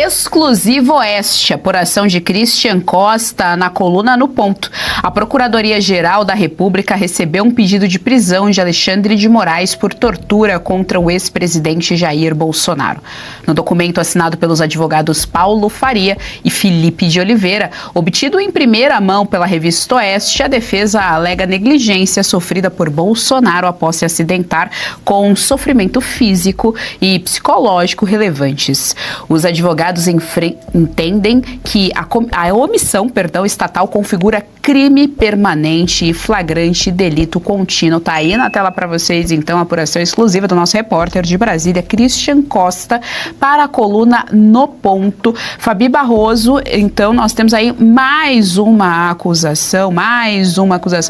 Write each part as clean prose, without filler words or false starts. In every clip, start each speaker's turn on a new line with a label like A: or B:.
A: Exclusivo Oeste, apuração de Christian Costa na coluna No Ponto. A Procuradoria-Geral da República recebeu um pedido de prisão de Alexandre de Moraes por tortura contra o ex-presidente Jair Bolsonaro. No documento assinado pelos advogados Paulo Faria e Felipe de Oliveira, obtido em primeira mão pela revista Oeste, a defesa alega negligência sofrida por Bolsonaro após se acidentar com sofrimento físico e psicológico relevantes. Os advogados entendem que a omissão estatal configura crime permanente e flagrante delito contínuo. Tá aí na tela para vocês, então, a apuração exclusiva do nosso repórter de Brasília, Christian Costa, para a coluna No Ponto. Fabi Barroso, então, nós temos aí mais uma acusação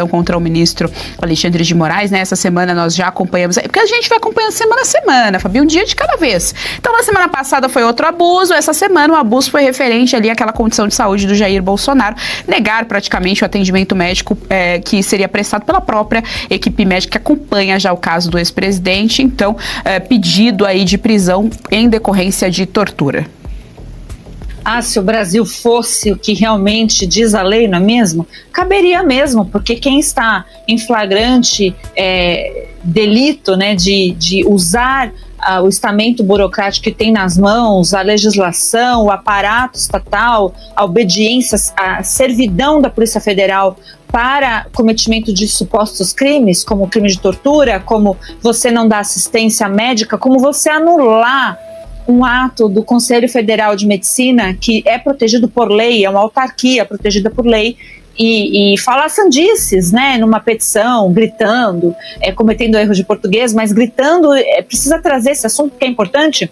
A: contra o ministro Alexandre de Moraes, né? Essa semana nós já acompanhamos, porque a gente vai acompanhando semana a semana, Fabi, um dia de cada vez. Então, na semana passada foi outro abuso, essa semana o abuso foi referente ali àquela condição de saúde do Jair Bolsonaro, negar praticamente o atendimento médico que seria prestado pela própria equipe médica que acompanha já o caso do ex-presidente, então pedido aí de prisão em decorrência de tortura.
B: Se o Brasil fosse o que realmente diz a lei, não é mesmo? Caberia mesmo, porque quem está em flagrante delito, né, de usar o estamento burocrático que tem nas mãos, a legislação, o aparato estatal, a obediência, a servidão da Polícia Federal para cometimento de supostos crimes, como o crime de tortura, como você não dar assistência médica, como você anular um ato do Conselho Federal de Medicina que é protegido por lei, é uma autarquia protegida por lei, e falar sandices, né, numa petição, gritando, cometendo erros de português, mas gritando, precisa trazer esse assunto que é importante,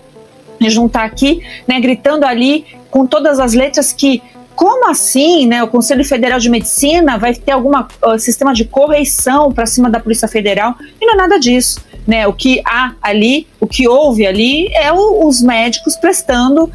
B: e juntar aqui, né, gritando ali com todas as letras que, como assim, né, o Conselho Federal de Medicina vai ter algum sistema de correição para cima da Polícia Federal, e não é nada disso. Né, o que há ali, o que houve ali é os médicos prestando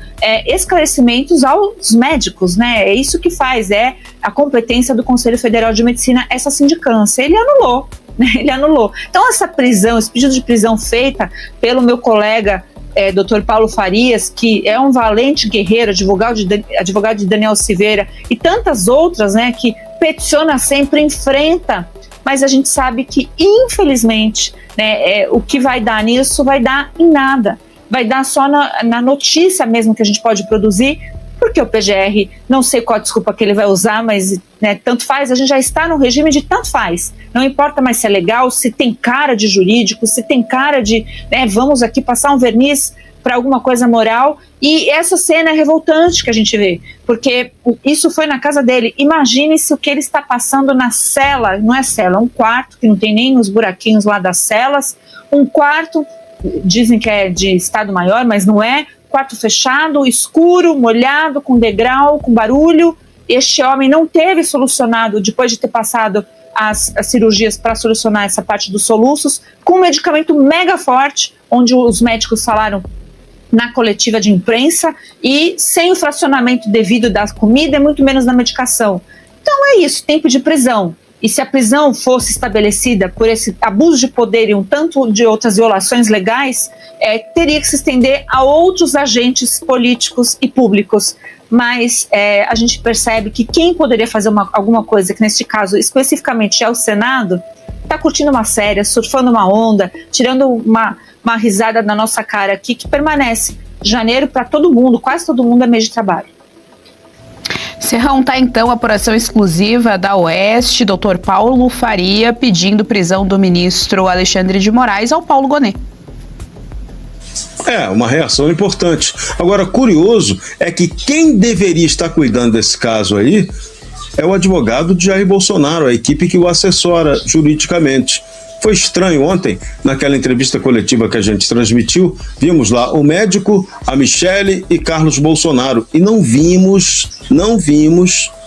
B: esclarecimentos aos médicos, né? É isso que faz, é a competência do Conselho Federal de Medicina, essa sindicância. Ele anulou, né? Ele anulou. Então essa prisão, esse pedido de prisão feita pelo meu colega Dr. Paulo Farias, que é um valente guerreiro, advogado de Daniel Silveira e tantas outras, né, que peticiona sempre, enfrenta, mas a gente sabe que, infelizmente, né, o que vai dar nisso vai dar em nada. Vai dar só na notícia mesmo que a gente pode produzir, porque o PGR, não sei qual a desculpa que ele vai usar, mas né, tanto faz, a gente já está no regime de tanto faz. Não importa mais se é legal, se tem cara de jurídico, se tem cara de vamos aqui passar um verniz para alguma coisa moral. E essa cena é revoltante que a gente vê, porque isso foi na casa dele. Imagine-se o que ele está passando na cela, não é cela, é um quarto que não tem nem os buraquinhos lá das celas, um quarto, dizem que é de estado maior, mas não é, quarto fechado, escuro, molhado, com degrau, com barulho. Este homem não teve solucionado, depois de ter passado as cirurgias para solucionar essa parte dos soluços, com um medicamento mega forte, onde os médicos falaram na coletiva de imprensa, e sem o fracionamento devido da comida e muito menos da medicação. Então é isso, tempo de prisão. E se a prisão fosse estabelecida por esse abuso de poder e um tanto de outras violações legais, teria que se estender a outros agentes políticos e públicos. Mas a gente percebe que quem poderia fazer alguma coisa, que neste caso especificamente é o Senado, está curtindo uma série, surfando uma onda, tirando uma risada na nossa cara aqui, que permanece. Janeiro para todo mundo, quase todo mundo é mês de trabalho.
A: Serrão, tá então a apuração exclusiva da Oeste, Dr. Paulo Faria pedindo prisão do ministro Alexandre de Moraes ao Paulo Gonet.
C: Uma reação importante. Agora, curioso é que quem deveria estar cuidando desse caso aí é o advogado de Jair Bolsonaro, a equipe que o assessora juridicamente. Foi estranho ontem, naquela entrevista coletiva que a gente transmitiu, vimos lá o médico, a Michele e Carlos Bolsonaro, e não vimos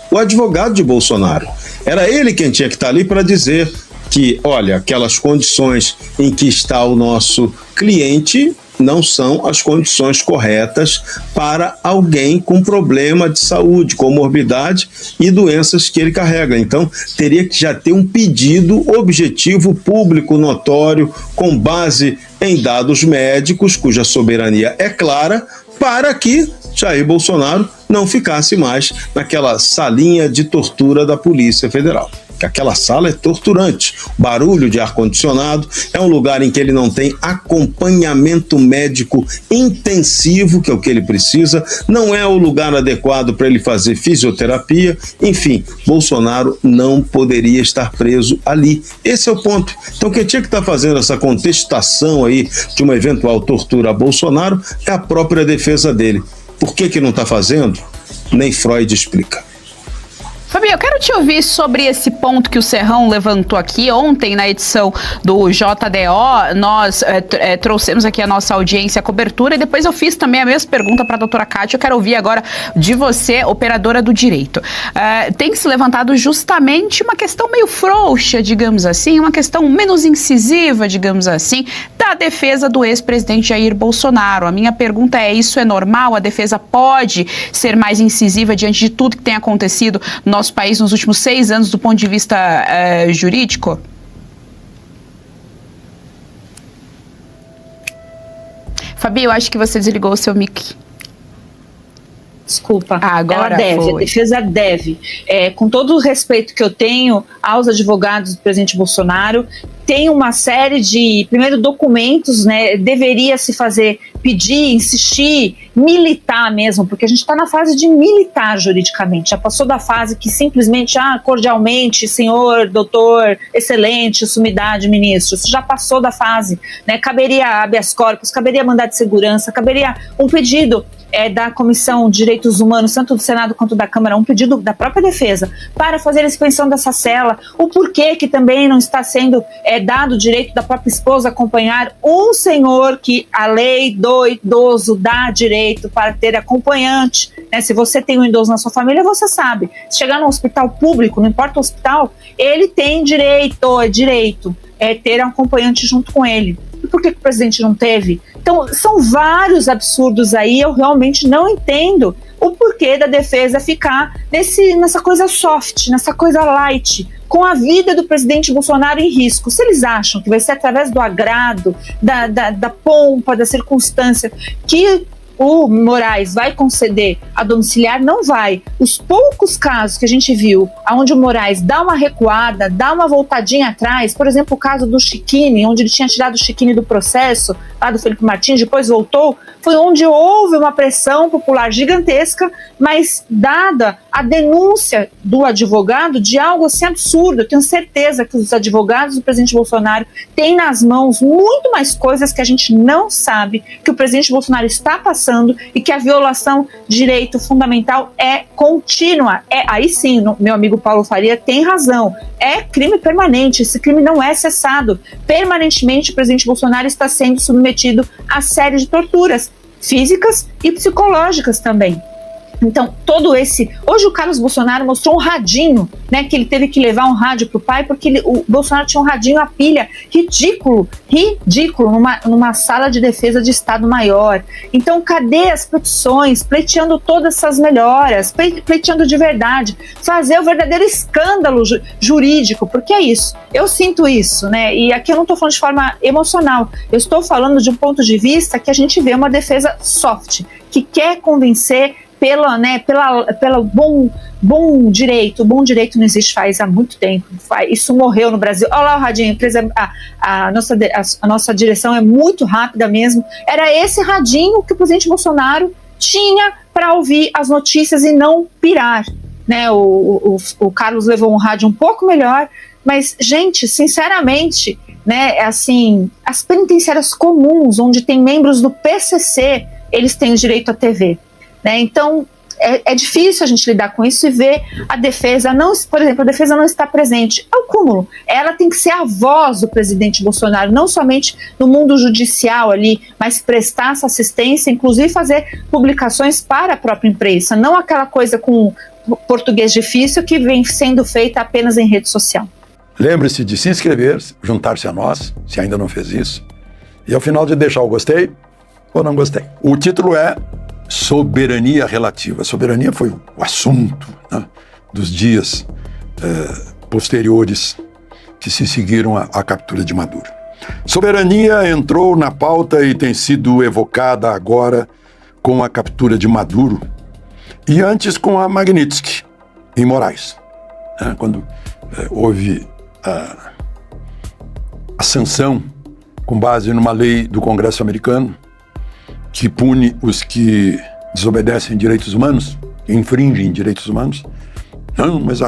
C: o advogado de Bolsonaro. Era ele quem tinha que estar ali para dizer que, olha, aquelas condições em que está o nosso cliente não são as condições corretas para alguém com problema de saúde, comorbidade e doenças que ele carrega. Então, teria que já ter um pedido objetivo, público, notório, com base em dados médicos, cuja soberania é clara, para que Jair Bolsonaro não ficasse mais naquela salinha de tortura da Polícia Federal. Que aquela sala é torturante, barulho de ar-condicionado, é um lugar em que ele não tem acompanhamento médico intensivo, que é o que ele precisa, não é o lugar adequado para ele fazer fisioterapia, enfim, Bolsonaro não poderia estar preso ali. Esse é o ponto. Então quem tinha que estar fazendo essa contestação aí de uma eventual tortura a Bolsonaro é a própria defesa dele. Por que não está fazendo? Nem Freud explica.
A: Fabi, eu quero te ouvir sobre esse ponto que o Serrão levantou aqui. Ontem, na edição do JDO, nós trouxemos aqui a nossa audiência, a cobertura, e depois eu fiz também a mesma pergunta para a doutora Kátia. Eu quero ouvir agora de você, operadora do direito. Tem se levantado justamente uma questão meio frouxa, digamos assim, uma questão menos incisiva, digamos assim, da defesa do ex-presidente Jair Bolsonaro. A minha pergunta é, isso é normal? A defesa pode ser mais incisiva diante de tudo que tem acontecido no nosso país nos últimos 6 anos do ponto de vista jurídico? Fabi, eu acho que você desligou o seu mic.
B: Desculpa,
A: agora
B: ela deve,
A: foi.
B: A defesa deve. Com todo o respeito que eu tenho aos advogados do presidente Bolsonaro, tem uma série de, primeiro, documentos, né, deveria se fazer, pedir, insistir, militar mesmo, porque a gente está na fase de militar juridicamente, já passou da fase que simplesmente, cordialmente, senhor, doutor, excelente, sumidade, ministro, isso já passou da fase, né, caberia habeas corpus, caberia mandado de segurança, caberia um pedido da Comissão de Direitos Humanos, tanto do Senado quanto da Câmara, um pedido da própria defesa para fazer a expensão dessa cela, o porquê que também não está sendo dado o direito da própria esposa acompanhar um senhor que a lei do idoso dá direito para ter acompanhante, né? Se você tem um idoso na sua família, você sabe, se chegar num hospital público, não importa o hospital, ele tem direito ter um acompanhante junto com ele. E por que o presidente não teve? Então, são vários absurdos aí, eu realmente não entendo o porquê da defesa ficar nessa coisa soft, nessa coisa light, com a vida do presidente Bolsonaro em risco. Se eles acham que vai ser através do agrado, da pompa, da circunstância, que o Moraes vai conceder a domiciliar, não vai. Os poucos casos que a gente viu onde o Moraes dá uma recuada, dá uma voltadinha atrás, por exemplo, o caso do Chiquini, onde ele tinha tirado o Chiquini do processo, lá do Felipe Martins, depois voltou, foi onde houve uma pressão popular gigantesca, mas dada a denúncia do advogado de algo assim absurdo, eu tenho certeza que os advogados do presidente Bolsonaro têm nas mãos muito mais coisas que a gente não sabe, que o presidente Bolsonaro está passando, e que a violação de direito fundamental é contínua. Aí sim, meu amigo Paulo Faria tem razão, é crime permanente, esse crime não é cessado. Permanentemente o presidente Bolsonaro está sendo submetido a série de torturas físicas e psicológicas também. Então, hoje o Carlos Bolsonaro mostrou um radinho, né, que ele teve que levar um rádio pro pai, porque o Bolsonaro tinha um radinho a pilha, ridículo, numa sala de defesa de Estado Maior. Então, cadê as petições, pleiteando todas essas melhoras, pleiteando de verdade, fazer o verdadeiro escândalo jurídico, porque é isso, eu sinto isso, né, e aqui eu não estou falando de forma emocional, eu estou falando de um ponto de vista que a gente vê uma defesa soft, que quer convencer pelo bom direito. O bom direito não existe faz há muito tempo. Isso morreu no Brasil. Olha lá o radinho, a nossa direção é muito rápida mesmo. Era esse radinho que o presidente Bolsonaro tinha para ouvir as notícias e não pirar, né? O Carlos levou um rádio um pouco melhor, mas, gente, sinceramente, né, assim, as penitenciárias comuns, onde tem membros do PCC, eles têm direito à TV. Né? Então, é difícil a gente lidar com isso e ver a defesa, por exemplo, a defesa não está presente. É o cúmulo. Ela tem que ser a voz do presidente Bolsonaro, não somente no mundo judicial ali, mas prestar essa assistência, inclusive fazer publicações para a própria imprensa, não aquela coisa com português difícil que vem sendo feita apenas em rede social.
D: Lembre-se de se inscrever, juntar-se a nós, se ainda não fez isso, e ao final de deixar o gostei ou não gostei. O título é Soberania Relativa. A soberania foi o assunto, né, dos dias posteriores que se seguiram à captura de Maduro. Soberania entrou na pauta e tem sido evocada agora com a captura de Maduro e antes com a Magnitsky em Moraes, né? Quando houve a sanção com base numa lei do Congresso americano que pune os que desobedecem direitos humanos, que infringem direitos humanos. Não, mas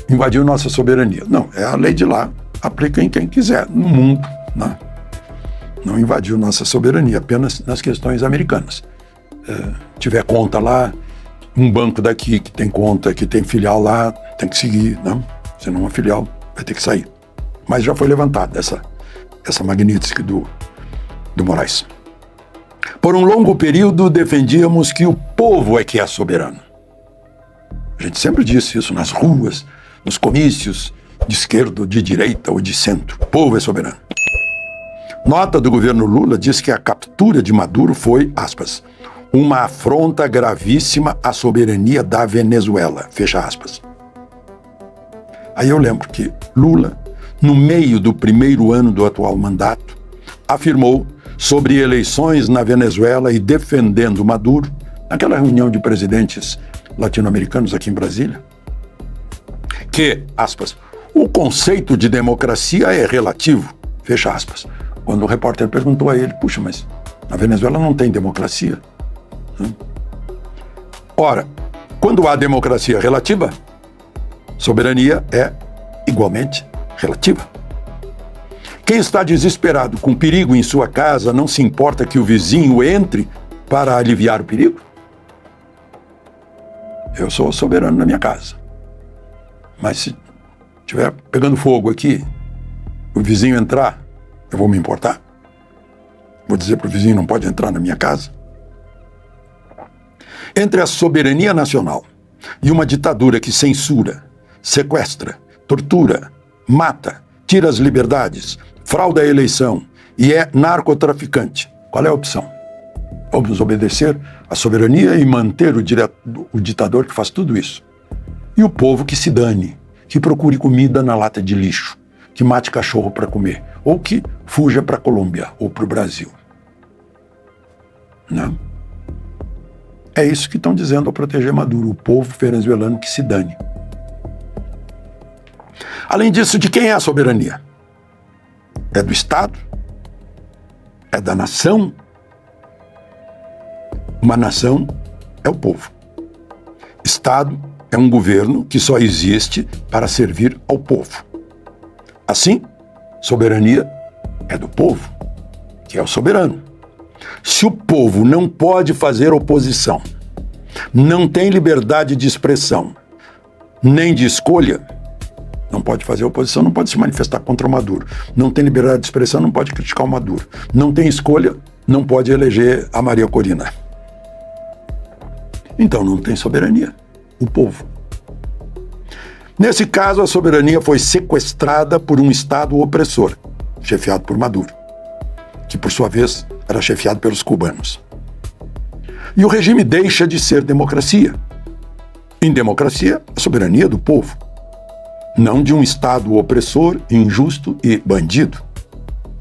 D: invadiu nossa soberania. Não, é a lei de lá, aplica em quem quiser, no mundo, né? Não invadiu nossa soberania, apenas nas questões americanas. Tiver conta lá, um banco daqui que tem conta, que tem filial lá, tem que seguir, não? Senão a filial vai ter que sair. Mas já foi levantada essa Magnitsky do Moraes. Por um longo período defendíamos que o povo é que é soberano. A gente sempre disse isso nas ruas, nos comícios, de esquerda, de direita ou de centro. O povo é soberano. Nota do governo Lula diz que a captura de Maduro foi, aspas, uma afronta gravíssima à soberania da Venezuela, fecha aspas. Aí eu lembro que Lula, no meio do primeiro ano do atual mandato, afirmou sobre eleições na Venezuela e defendendo Maduro, naquela reunião de presidentes latino-americanos aqui em Brasília, que, aspas, o conceito de democracia é relativo, fecha aspas. Quando o repórter perguntou a ele, puxa, mas na Venezuela não tem democracia? Ora, quando há democracia relativa, soberania é igualmente relativa. Quem está desesperado com perigo em sua casa não se importa que o vizinho entre para aliviar o perigo? Eu sou soberano na minha casa. Mas se estiver pegando fogo aqui, o vizinho entrar, eu vou me importar? Vou dizer para o vizinho, não pode entrar na minha casa? Entre a soberania nacional e uma ditadura que censura, sequestra, tortura, mata, tira as liberdades, frauda a eleição e é narcotraficante, qual é a opção? Vamos obedecer à soberania e manter o ditador que faz tudo isso. E o povo que se dane, que procure comida na lata de lixo, que mate cachorro para comer, ou que fuja para a Colômbia ou para o Brasil. Não. É isso que estão dizendo ao proteger Maduro, o povo venezuelano que se dane. Além disso, de quem é a soberania? É do Estado? É da nação? Uma nação é o povo. Estado é um governo que só existe para servir ao povo. Assim, soberania é do povo, que é o soberano. Se o povo não pode fazer oposição, não tem liberdade de expressão, nem de escolha, não pode fazer oposição, não pode se manifestar contra o Maduro. Não tem liberdade de expressão, não pode criticar o Maduro. Não tem escolha, não pode eleger a Maria Corina. Então não tem soberania, o povo. Nesse caso, a soberania foi sequestrada por um Estado opressor, chefiado por Maduro, que por sua vez era chefiado pelos cubanos. E o regime deixa de ser democracia. Em democracia, a soberania é do povo, não de um Estado opressor, injusto e bandido.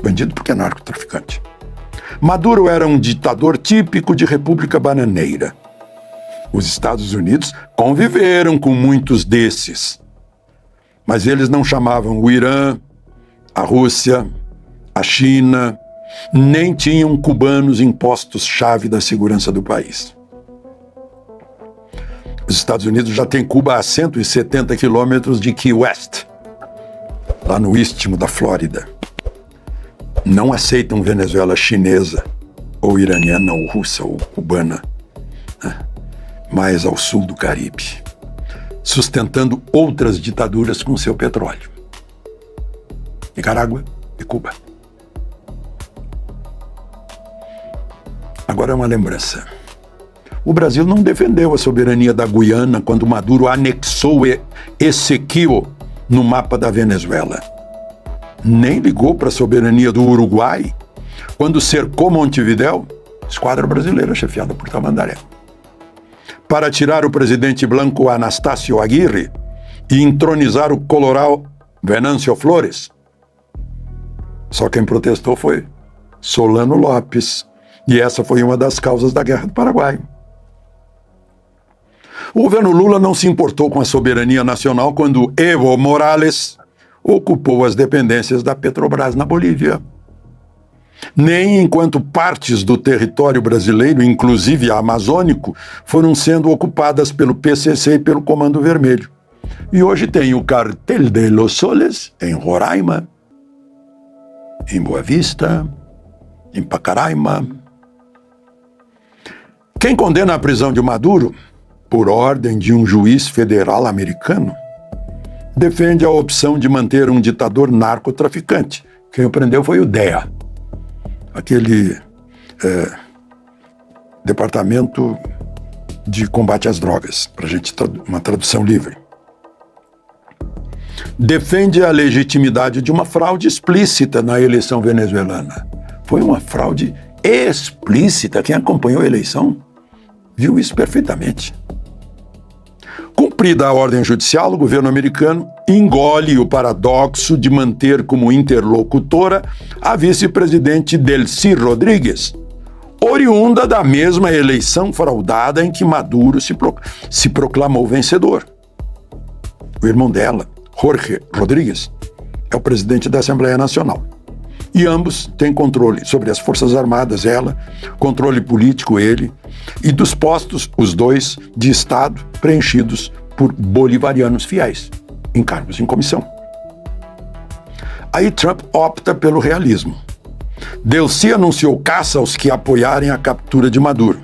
D: Bandido porque é narcotraficante. Maduro era um ditador típico de república bananeira. Os Estados Unidos conviveram com muitos desses, mas eles não chamavam o Irã, a Rússia, a China, nem tinham cubanos em postos-chave da segurança do país. Os Estados Unidos já têm Cuba a 170 quilômetros de Key West, lá no istmo da Flórida. Não aceitam Venezuela chinesa, ou iraniana, ou russa, ou cubana, né? Mais ao sul do Caribe, sustentando outras ditaduras com seu petróleo. Nicarágua e Cuba. Agora é uma lembrança. O Brasil não defendeu a soberania da Guiana quando Maduro anexou Esequibo no mapa da Venezuela. Nem ligou para a soberania do Uruguai quando cercou Montevidéu, esquadra brasileira chefiada por Tamandaré. Para tirar o presidente Blanco Anastácio Aguirre e entronizar o coloral Venâncio Flores. Só quem protestou foi Solano Lopes, E essa foi uma das causas da Guerra do Paraguai. O governo Lula não se importou com a soberania nacional quando Evo Morales ocupou as dependências da Petrobras na Bolívia. Nem enquanto partes do território brasileiro, inclusive amazônico, foram sendo ocupadas pelo PCC e pelo Comando Vermelho. E hoje tem o Cartel de los Soles, em Roraima, em Boa Vista, em Pacaraima. Quem condena a prisão de Maduro, por ordem de um juiz federal americano, defende a opção de manter um ditador narcotraficante. Quem o prendeu foi o DEA, aquele Departamento de Combate às Drogas, para a gente uma tradução livre. Defende a legitimidade de uma fraude explícita na eleição venezuelana. Foi uma fraude explícita. Quem acompanhou a eleição viu isso perfeitamente. Cumprida a ordem judicial, o governo americano engole o paradoxo de manter como interlocutora a vice-presidente Delcy Rodríguez, oriunda da mesma eleição fraudada em que Maduro se proclamou vencedor. O irmão dela, Jorge Rodríguez, é o presidente da Assembleia Nacional. E ambos têm controle sobre as Forças Armadas, ela, controle político, ele, e dos postos, os dois, de Estado preenchidos por bolivarianos fiéis, em cargos em comissão. Aí Trump opta pelo realismo. Delcy anunciou caça aos que apoiarem a captura de Maduro.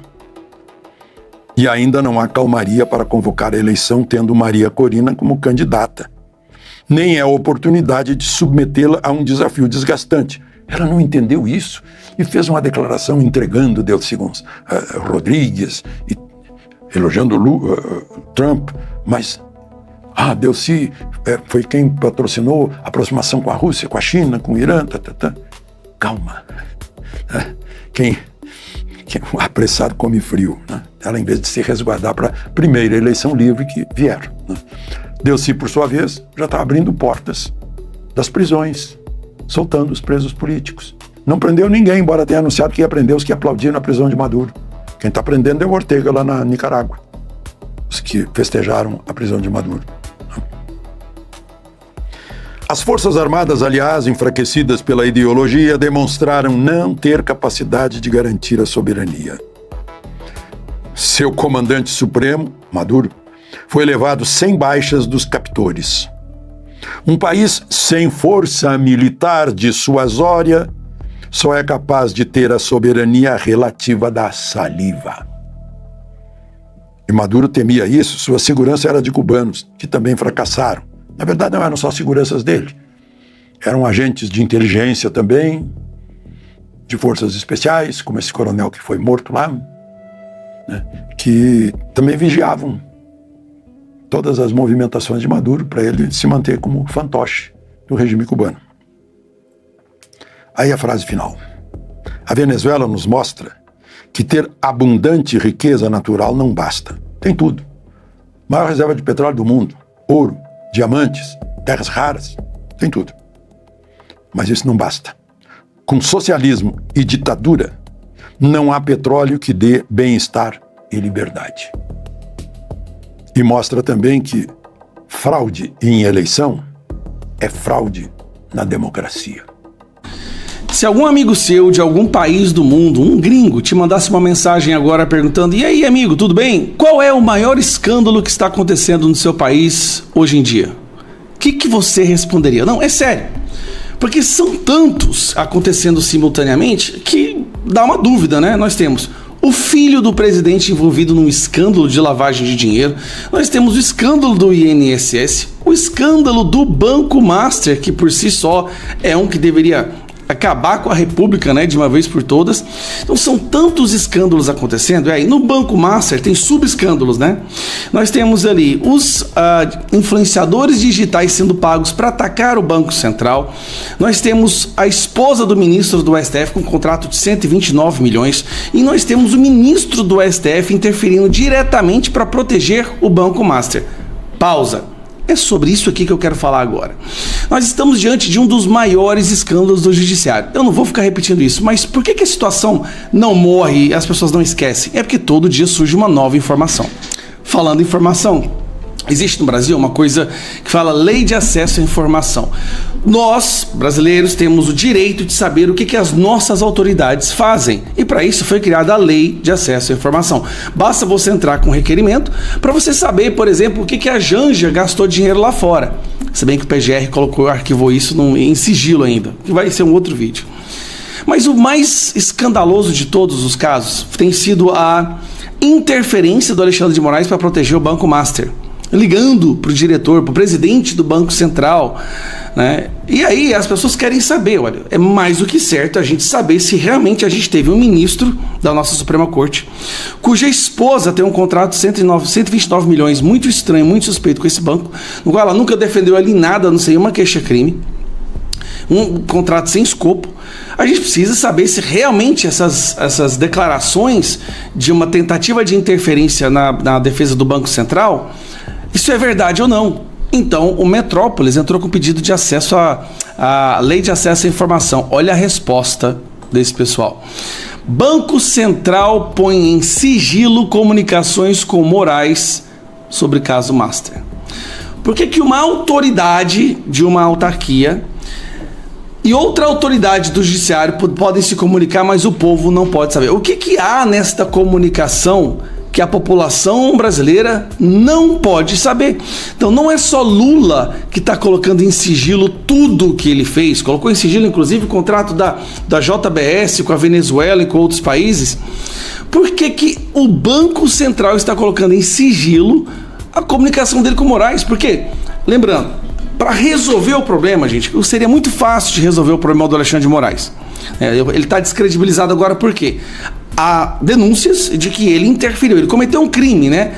D: E ainda não há calmaria para convocar a eleição tendo Maria Corina como candidata. Nem é a oportunidade de submetê-la a um desafio desgastante. Ela não entendeu isso e fez uma declaração entregando Delcy Rodríguez e elogiando Trump, mas Delcy foi quem patrocinou a aproximação com a Rússia, com a China, com o Irã, Calma. Quem apressado come frio, né? Ela, em vez de se resguardar para a primeira eleição livre que vier, né? Delcy, por sua vez, já está abrindo portas das prisões, soltando os presos políticos. Não prendeu ninguém, embora tenha anunciado que ia prender os que aplaudiram a prisão de Maduro. Quem está prendendo é o Ortega, lá na Nicarágua. Os que festejaram a prisão de Maduro. As Forças Armadas, aliás, enfraquecidas pela ideologia, demonstraram não ter capacidade de garantir a soberania. Seu comandante supremo, Maduro, foi levado sem baixas dos captores. Um país sem força militar dissuasória só é capaz de ter a soberania relativa da saliva. E Maduro temia isso, sua segurança era de cubanos, que também fracassaram. Na verdade, não eram só seguranças dele. Eram agentes de inteligência também, de forças especiais, como esse coronel que foi morto lá, né, que também vigiavam todas as movimentações de Maduro para ele se manter como fantoche do regime cubano. Aí a frase final. A Venezuela nos mostra que ter abundante riqueza natural não basta. Tem tudo. Maior reserva de petróleo do mundo, ouro, diamantes, terras raras, tem tudo. Mas isso não basta. Com socialismo e ditadura, não há petróleo que dê bem-estar e liberdade. E mostra também que fraude em eleição é fraude na democracia.
E: Se algum amigo seu de algum país do mundo, um gringo, te mandasse uma mensagem agora perguntando: e aí, amigo, tudo bem? Qual é o maior escândalo que está acontecendo no seu país hoje em dia? O que você responderia? Não, é sério. Porque são tantos acontecendo simultaneamente que dá uma dúvida, né? Nós temos o filho do presidente envolvido num escândalo de lavagem de dinheiro. Nós temos o escândalo do INSS, o escândalo do Banco Master, que por si só é um que deveria acabar com a República, né, de uma vez por todas. Então são tantos escândalos acontecendo. E aí no Banco Master tem subescândalos, né? Nós temos ali os influenciadores digitais sendo pagos para atacar o Banco Central. Nós temos a esposa do ministro do STF com um contrato de 129 milhões. E nós temos o ministro do STF interferindo diretamente para proteger o Banco Master. Pausa. É sobre isso aqui que eu quero falar agora. Nós estamos diante de um dos maiores escândalos do judiciário. Eu não vou ficar repetindo isso, mas por que a situação não morre e as pessoas não esquecem? É porque todo dia surge uma nova informação. Falando em informação, existe no Brasil uma coisa que fala Lei de Acesso à Informação. Nós, brasileiros, temos o direito de saber o que as nossas autoridades fazem. E para isso foi criada a Lei de Acesso à Informação. Basta você entrar com um requerimento para você saber, por exemplo, o que a Janja gastou dinheiro lá fora. Se bem que o PGR arquivou isso em sigilo ainda, que vai ser um outro vídeo. Mas o mais escandaloso de todos os casos tem sido a interferência do Alexandre de Moraes para proteger o Banco Master, ligando para o diretor, para o presidente do Banco Central, né? E aí as pessoas querem saber, olha, é mais do que certo a gente saber se realmente a gente teve um ministro da nossa Suprema Corte, cuja esposa tem um contrato de 129 milhões, muito estranho, muito suspeito com esse banco, no qual ela nunca defendeu ele em nada, não sei, uma queixa-crime, um contrato sem escopo. A gente precisa saber se realmente essas declarações de uma tentativa de interferência na defesa do Banco Central, isso é verdade ou não. Então, o Metrópolis entrou com pedido de acesso à Lei de Acesso à Informação. Olha a resposta desse pessoal. Banco Central põe em sigilo comunicações com Moraes sobre caso Master. Por que uma autoridade de uma autarquia e outra autoridade do judiciário podem se comunicar, mas o povo não pode saber? O que há nesta comunicação que a população brasileira não pode saber? Então não é só Lula que está colocando em sigilo tudo o que ele fez, colocou em sigilo inclusive o contrato da JBS com a Venezuela e com outros países. Por que o Banco Central está colocando em sigilo a comunicação dele com Moraes? Porque, lembrando, para resolver o problema, gente, seria muito fácil de resolver o problema do Alexandre de Moraes. Ele está descredibilizado agora por quê? Há denúncias de que ele interferiu, ele cometeu um crime, né?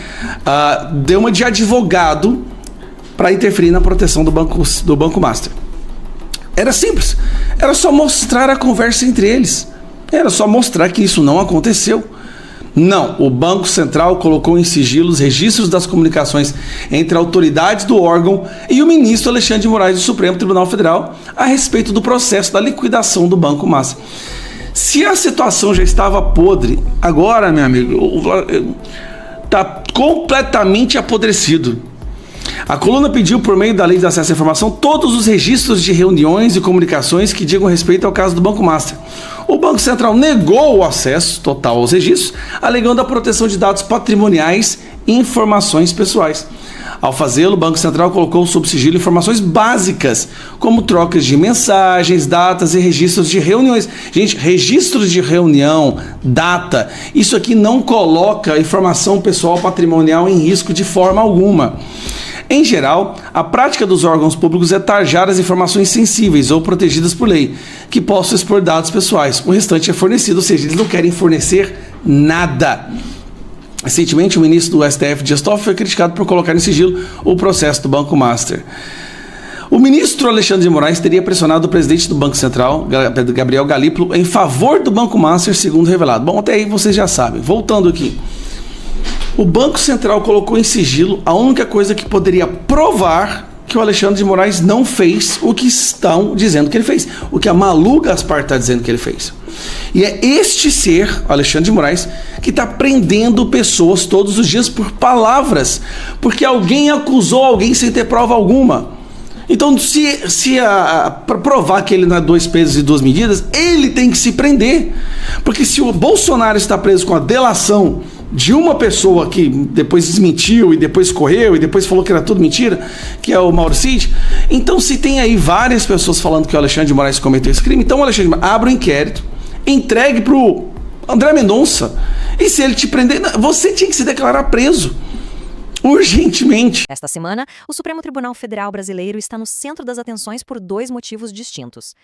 E: Deu uma de advogado para interferir na proteção do Banco Master. Era simples, era só mostrar a conversa entre eles, era só mostrar que isso não aconteceu. Não, o Banco Central colocou em sigilo os registros das comunicações entre autoridades do órgão e o ministro Alexandre de Moraes do Supremo Tribunal Federal a respeito do processo da liquidação do Banco Master. Se a situação já estava podre, agora, meu amigo, está completamente apodrecido. A coluna pediu, por meio da Lei de Acesso à Informação, todos os registros de reuniões e comunicações que digam respeito ao caso do Banco Master. O Banco Central negou o acesso total aos registros, alegando a proteção de dados patrimoniais e informações pessoais. Ao fazê-lo, o Banco Central colocou sob sigilo informações básicas, como trocas de mensagens, datas e registros de reuniões. Gente, registros de reunião, data, isso aqui não coloca informação pessoal patrimonial em risco de forma alguma. Em geral, a prática dos órgãos públicos é tarjar as informações sensíveis ou protegidas por lei, que possam expor dados pessoais. O restante é fornecido, ou seja, eles não querem fornecer nada. Recentemente, o ministro do STF, Dias Toffoli, foi criticado por colocar em sigilo o processo do Banco Master. O ministro Alexandre de Moraes teria pressionado o presidente do Banco Central, Gabriel Galípolo, em favor do Banco Master, segundo revelado. Bom, até aí vocês já sabem. Voltando aqui. O Banco Central colocou em sigilo a única coisa que poderia provar que o Alexandre de Moraes não fez o que estão dizendo que ele fez, o que a Malu Gaspar está dizendo que ele fez. E é este ser, Alexandre de Moraes, que está prendendo pessoas todos os dias por palavras, porque alguém acusou alguém sem ter prova alguma. Então, para provar que ele não é 2 pesos e 2 medidas, ele tem que se prender. Porque se o Bolsonaro está preso com a delação de uma pessoa que depois desmentiu e depois correu e depois falou que era tudo mentira, que é o Mauro Cid, então se tem aí várias pessoas falando que o Alexandre de Moraes cometeu esse crime, então o Alexandre de Moraes abre um inquérito, entregue para o André Mendonça, e se ele te prender, você tinha que se declarar preso urgentemente.
F: Esta semana, o Supremo Tribunal Federal brasileiro está no centro das atenções por 2 motivos distintos.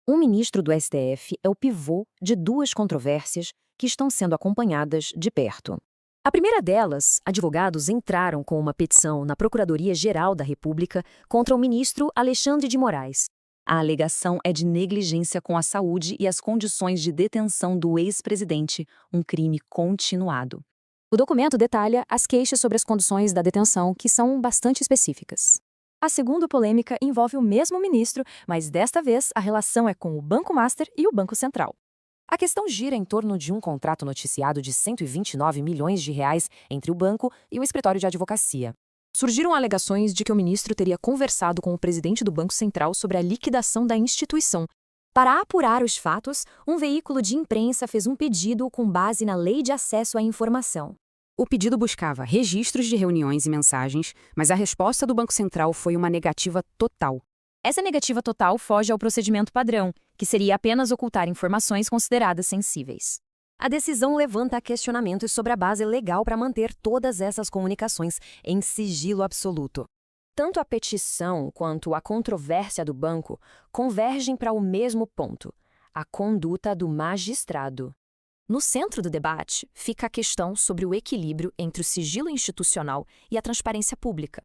F: Um ministro do STF é o pivô de 2 controvérsias que estão sendo acompanhadas de perto. A primeira delas, advogados entraram com uma petição na Procuradoria-Geral da República contra o ministro Alexandre de Moraes. A alegação é de negligência com a saúde e as condições de detenção do ex-presidente, um crime continuado. O documento detalha as queixas sobre as condições da detenção, que são bastante específicas. A segunda polêmica envolve o mesmo ministro, mas desta vez a relação é com o Banco Master e o Banco Central. A questão gira em torno de um contrato noticiado de 129 milhões de reais entre o banco e o escritório de advocacia. Surgiram alegações de que o ministro teria conversado com o presidente do Banco Central sobre a liquidação da instituição. Para apurar os fatos, um veículo de imprensa fez um pedido com base na Lei de Acesso à Informação. O pedido buscava registros de reuniões e mensagens, mas a resposta do Banco Central foi uma negativa total. Essa negativa total foge ao procedimento padrão, que seria apenas ocultar informações consideradas sensíveis. A decisão levanta questionamentos sobre a base legal para manter todas essas comunicações em sigilo absoluto. Tanto a petição quanto a controvérsia do banco convergem para o mesmo ponto: a conduta do magistrado. No centro do debate fica a questão sobre o equilíbrio entre o sigilo institucional e a transparência pública.